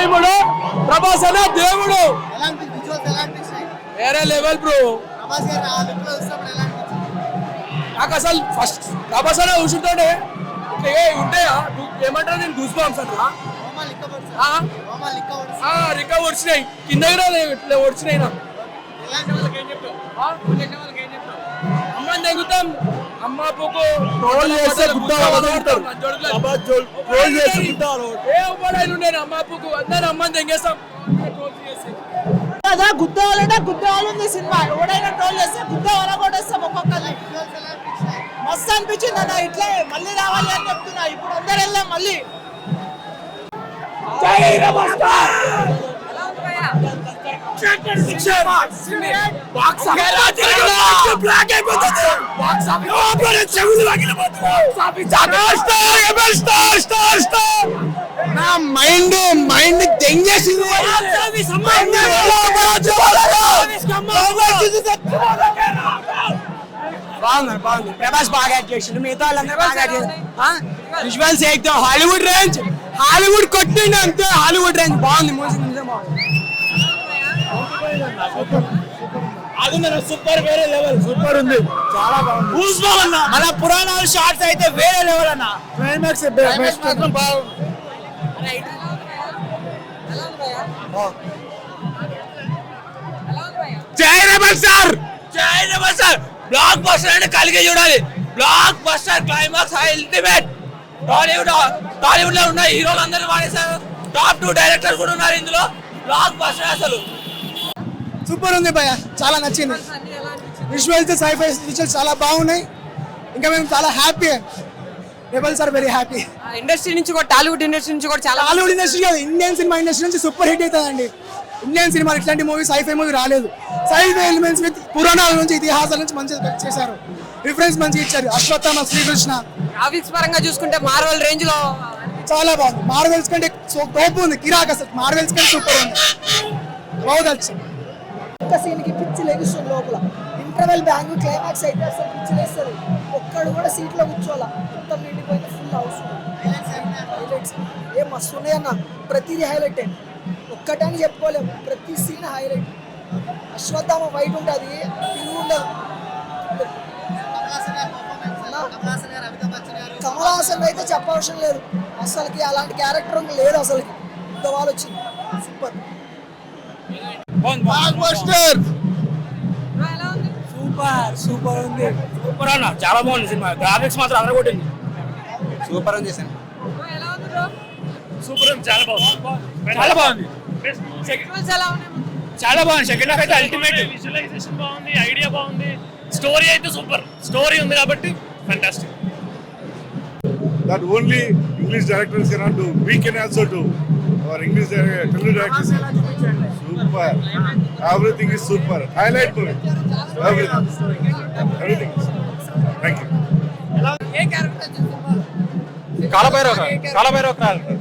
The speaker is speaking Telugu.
భీముడు, ప్రభాస్ అన్న దేవుడు. వేరే లెవెల్ బ్రో. నాకు అసలు ఫస్ట్ ప్రభాస్ అన్న చూస్తుంటే ఉంటాయా ఏమంటారు, నేను గూస్ బంప్స్ అంటారా, రికవర్ వచ్చినాయి కింద వచ్చినాయి నాకు. అమ్మని తెగుతాం, అమ్మ పువ్వు అమ్మ పువ్వు అందరూ అమ్మని తెగేస్తాం. గుద్దాలంటే గుద్దాలుంది సినిమా, ఎవడైనా ట్రోల్ చేస్తే గుద్ద వరగొట్టేస్తాం ఒక్కొక్కరిని. మస్తు అనిపించింది అన్న, ఇట్లా మళ్ళీ రావాలి అని చెప్తున్నా. ఇప్పుడు అందరు వెళ్దాం మళ్ళీ. మైండ్ తెంగేసింది. బాగుంది. ప్రభాస్ బాగా యాక్ట్ చేసిండు, మిగతా వాళ్ళందరూ బాగా యాక్ట్ చేసిండు. విజువల్స్ ఏదో హాలీవుడ్ రేంజ్, హాలీవుడ్ కొట్టిండు అంతే. హాలీవుడ్ రేంజ్ బాగుంది. మ్యూజిక్ సూపర్, వేరే లెవెల్. సూపర్ ఉంది, చాలా బాగుంది. మన పురాణాలు షార్ట్స్ అయితే వేరే లెవెల్ అన్న. క్లైమాక్స్ మాత్రం బాగుంది. జై రెబల్ సార్, జై రెబల్ సార్. బ్లాక్ బస్టర్ అంటే కలిగే చూడాలి. Block buster, climax ultimate. Tollywood లో ఉన్న హీరోలు అందరూ వాడేశారు. టాప్ 2 డైరెక్టర్స్ కూడా ఉన్నారు ఇందులో. బ్లాక్ బస్టర్ అసలు సూపర్ ఉంది భయ్య, చాలా నచ్చింది. విజువల్స్, సైఫై విజువల్స్ చాలా బాగున్నాయి. ఇంకా మేము చాలా happy. Rebels are very happy. Industry నుంచి కూడా, టాలీవుడ్ ఇండస్ట్రీ నుంచి కూడా చాలా, టాలీవుడ్ ఇండస్ట్రీ కాదు, ఇండియన్ సినిమా ఇండస్ట్రీ నుంచి సూపర్ హిట్ అవుతుందండి. ఇండియన్ సినిమా ఇట్లాంటి మూవీ, సైఫై మూవీ రాలేదు. సైఫై ఎలిమెంట్స్ విత్ పురాణాల నుంచి, ఇతిహాసాల నుంచి మంచిగా చేశారు. రిఫరెన్స్ మంచిగా ఇచ్చారు. అశ్వత్థామ, శ్రీకృష్ణ. గ్రాఫిక్స్ పరంగా చూసుకుంటే మార్వెల్ రేంజ్ లో చాలా బాగుంది. మార్వెల్స్ కంటే టోప్ ఉంది, కిరాక్ అసలు. మార్వెల్స్ కంటే సూపర్ ఉంది. బాగుంది. ఒక్క సీన్ కి పిచ్చి లెగిస్తుంది లోపల. ఇంటర్వెల్ బ్యాంగ్ క్లైమాక్స్ అయితే అసలు పిచ్చి లేస్తుంది. ఒక్కడు కూడా సీట్ లో కూర్చోవాలా, మొత్తం నిండిపోయింది. ఫుల్ హౌస్ హైలైట్స్ ఏ మస్తు ఉన్నాయన్న. ప్రతిదీ హైలైట్. ఒక్కటని చెప్పుకోలేము, ప్రతి సీన్ హైలైట్. అశ్వత్థామ వైట్ ఉంటుంది, తిరుగు ఉండదు. కమల్ హాసన్ అయితే చెప్పవసరం లేదు అసలుకి. అలాంటి క్యారెక్టర్ లేదు అసలుకి. ఇంత వాళ్ళు వచ్చింది. సూపర్. సూపర్ ఉంది. సూపర్ అన్న, చాలా బాగుంది సినిమా. గ్రాఫిక్స్ మాత్రం అదరగొట్టింది. సూపర్ అని చేశాను. సూపర్ ఉంది, చాలా బాగుంది. చాలా బాగుంది. చాలా బాగుంది. సెకండ్ హాఫ్ అయితే అల్టిమేట్. విజువలైజేషన్ బాగుంది, ఐడియా బాగుంది, స్టోరీ అయితే సూపర్. స్టోరీ ఉంది కాబట్టి fantastic. That only English directors cannot do. We can also do. Our English Telugu directors. Super. Everything is super. Highlight for it. Everything is. Thank you. Kalabhairava character.